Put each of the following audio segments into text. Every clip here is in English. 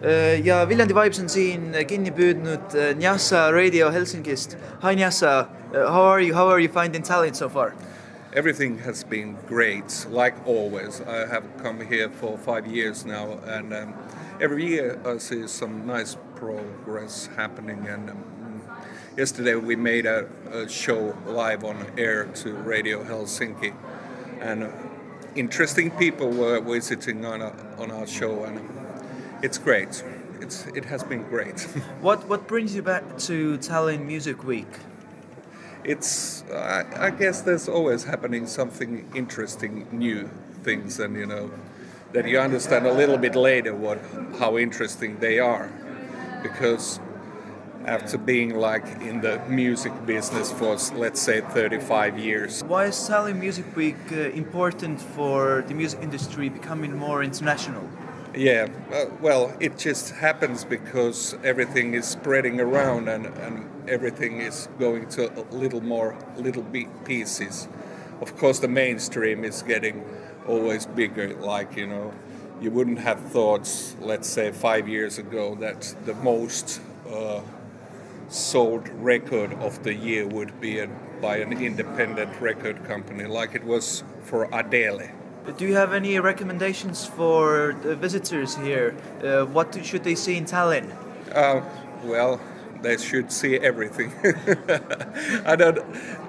Ja Viljandi Vibes on siin kinni püüdnud Njassa radio Helsingist. Hi Njassa, how are you? How are you finding Tallinn so far? Everything has been great, like always. I have come here for 5 years now, and every year I see some nice progress happening. And yesterday we made a show live on air to Radio Helsinki, and interesting people were visiting on our show, and it's great. It has been great. What brings you back to Tallinn Music Week? I guess there's always happening something interesting, new things, and that you understand a little bit later how interesting they are, because after being like in the music business for, let's say, 35 years. Why is Tallinn Music Week important for the music industry becoming more international? Yeah, well, it just happens because everything is spreading around and everything is going to little pieces. Of course, the mainstream is getting always bigger. Like, you wouldn't have thought, let's say 5 years ago, that the most sold record of the year would be by an independent record company, like it was for Adele. Do you have any recommendations for the visitors here? What should they see in Tallinn? Well, they should see everything.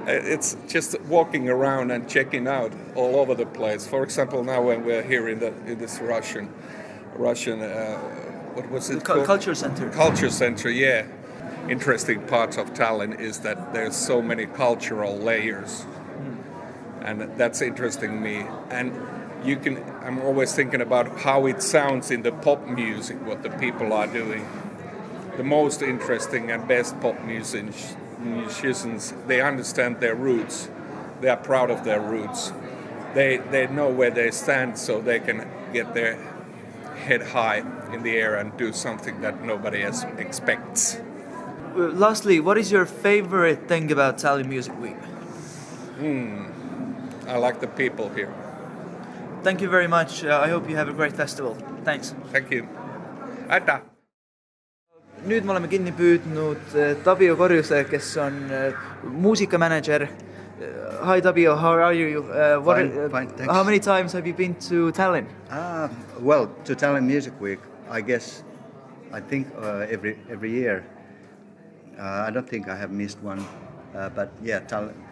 It's just walking around and checking out all over the place. For example, now when we're here in this Russian, what was it called? Culture Center. Culture Center, yeah. Interesting part of Tallinn is that there's so many cultural layers. And that's interesting me. And I'm always thinking about how it sounds in the pop music, what the people are doing. The most interesting and best pop musicians, they understand their roots. They are proud of their roots. They know where they stand, so they can get their head high in the air and do something that nobody else expects. Lastly, what is your favorite thing about Tallinn Music Week? I like the people here. Thank you very much. I hope you have a great festival. Thanks. Thank you. Aitäh! Nüüd me oleme kinni püüdnud Tapio Korjuse, kes on muusikamanager. Hi Tapio, how are you? Fine, thanks. How many times have you been to Tallinn? Well, to Tallinn Music Week, I think every year. I don't think I have missed one, but yeah,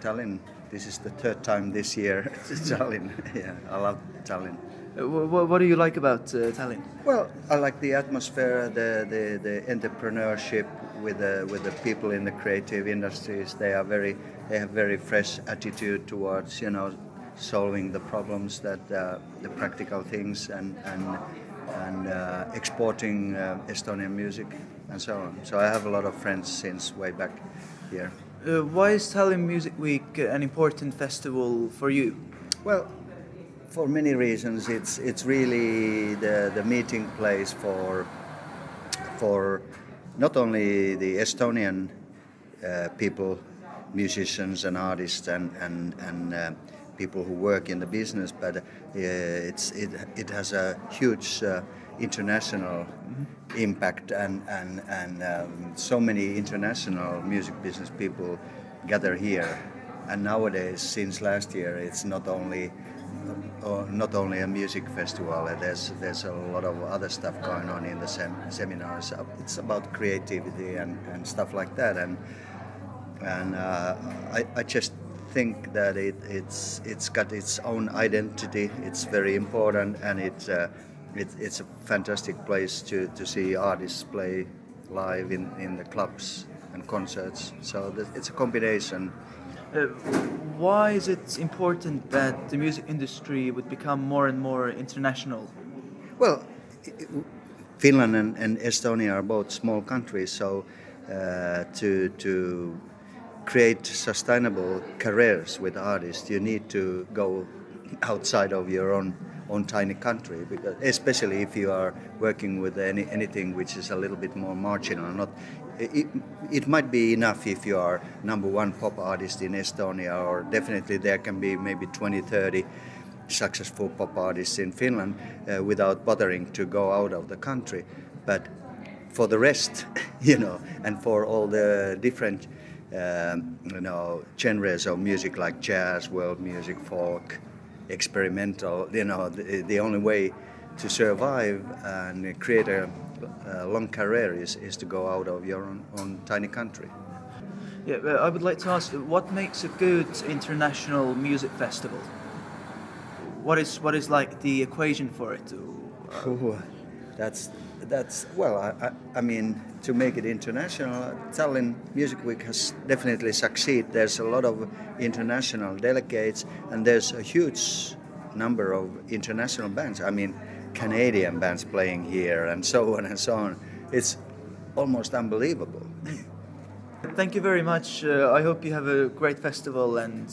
Tallinn. This is the third time this year to Tallinn. Yeah, I love Tallinn. What do you like about Tallinn? Well, I like the atmosphere, the entrepreneurship with the people in the creative industries. They have very fresh attitude towards solving the problems, that the practical things and exporting Estonian music and so on. So I have a lot of friends since way back here. Why is Tallinn Music Week an important festival for you? Well, for many reasons. It's really the meeting place for not only the Estonian people, musicians and artists and people who work in the business, but it has a huge international impact and so many international music business people gather here. And nowadays, since last year, it's not only a music festival. There's a lot of other stuff going on in the seminars. It's about creativity and stuff like that. And I just think that it's got its own identity. It's very important, and it's a fantastic place to see artists play live in the clubs and concerts. So it's a combination. Why is it important that the music industry would become more and more international? Well, Finland and Estonia are both small countries, so to create sustainable careers with artists, you need to go outside of your own tiny country, because especially if you are working with anything which is a little bit more marginal. It might be enough if you are number one pop artist in Estonia, or definitely there can be maybe 20-30 successful pop artists in Finland without bothering to go out of the country. but for the rest, and for all the different, genres of music like jazz, world music, folk, experimental, the only way to survive and create a long career is to go out of your own tiny country. Yeah, I would like to ask, what makes a good international music festival? What is like the equation for it? That's well. I mean, to make it international, Tallinn Music Week has definitely succeeded. There's a lot of international delegates, and there's a huge number of international bands. I mean, Canadian bands playing here, and so on and so on. It's almost unbelievable. Thank you very much. I hope you have a great festival and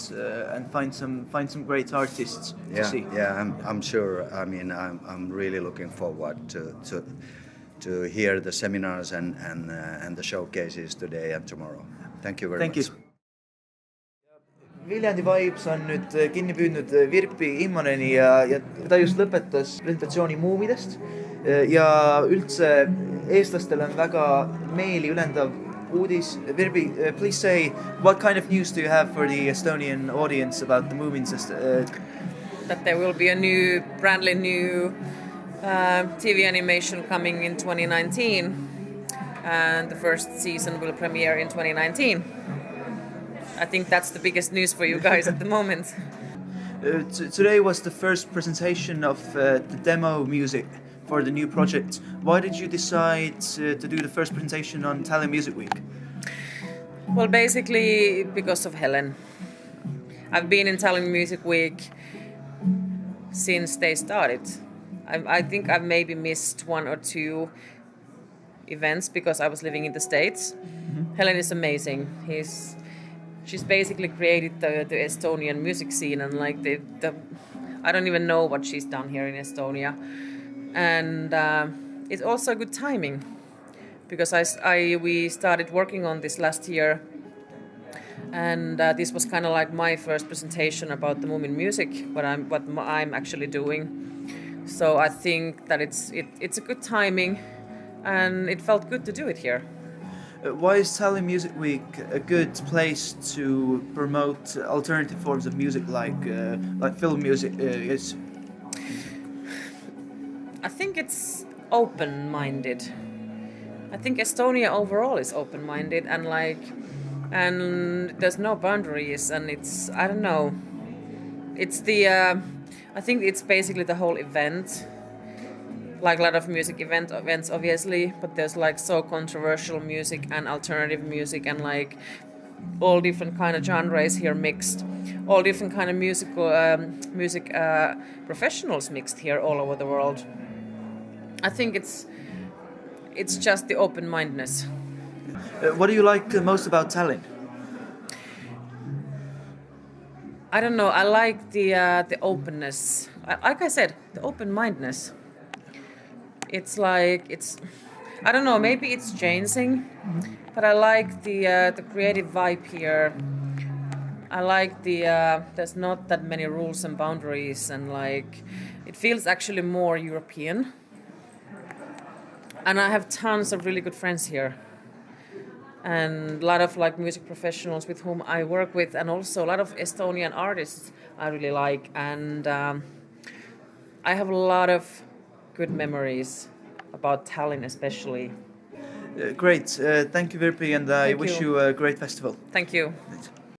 find some great artists to see. Yeah, I'm sure. I mean, I'm really looking forward to hear the seminars and the showcases today and tomorrow. Thank you very much. Viljandi Vibes on nüüd kinni püüdnud Virpi Immoneni ja ta just lõpetas presentatsiooni muumidest ja üldse eestlastel on väga meeli ülendav uudis. Virpi, please say, what kind of news do you have for the Estonian audience about the Moomins? That there will be a brandly new TV animation coming in 2019, and the first season will premiere in 2019. I think that's the biggest news for you guys at the moment. Today was the first presentation of the demo music for the new project. Why did you decide to do the first presentation on Tallinn Music Week? Well, basically because of Helen. I've been in Tallinn Music Week since they started. I think I've maybe missed one or two events because I was living in the States. Mm-hmm. Helen is amazing. She's basically created the Estonian music scene, and like I don't even know what she's done here in Estonia. And it's also good timing because we started working on this last year, and this was kind of like my first presentation about the Moomin music, what I'm actually doing. So I think that it's a good timing, and it felt good to do it here. Why is Tallinn Music Week a good place to promote alternative forms of music like film music? I think it's open-minded. I think Estonia overall is open-minded and there's no boundaries, and it's, I don't know. It's I think it's basically the whole event. Like a lot of music events obviously, but there's like so controversial music and alternative music and like all different kind of genres here mixed, all different kind of music professionals mixed here all over the world. I think it's just the open-mindedness. What do you like most about Tallinn? I don't know. I like the openness. Like I said, the open-mindedness. It's like I don't know. Maybe it's changing, but I like the creative vibe here. I like there's not that many rules and boundaries, and like it feels actually more European. And I have tons of really good friends here, and a lot of like music professionals with whom I work with, and also a lot of Estonian artists I really like, and I have a lot of good memories about Tallinn especially. Great, thank you Virpi, and I wish you a great festival. Thank you.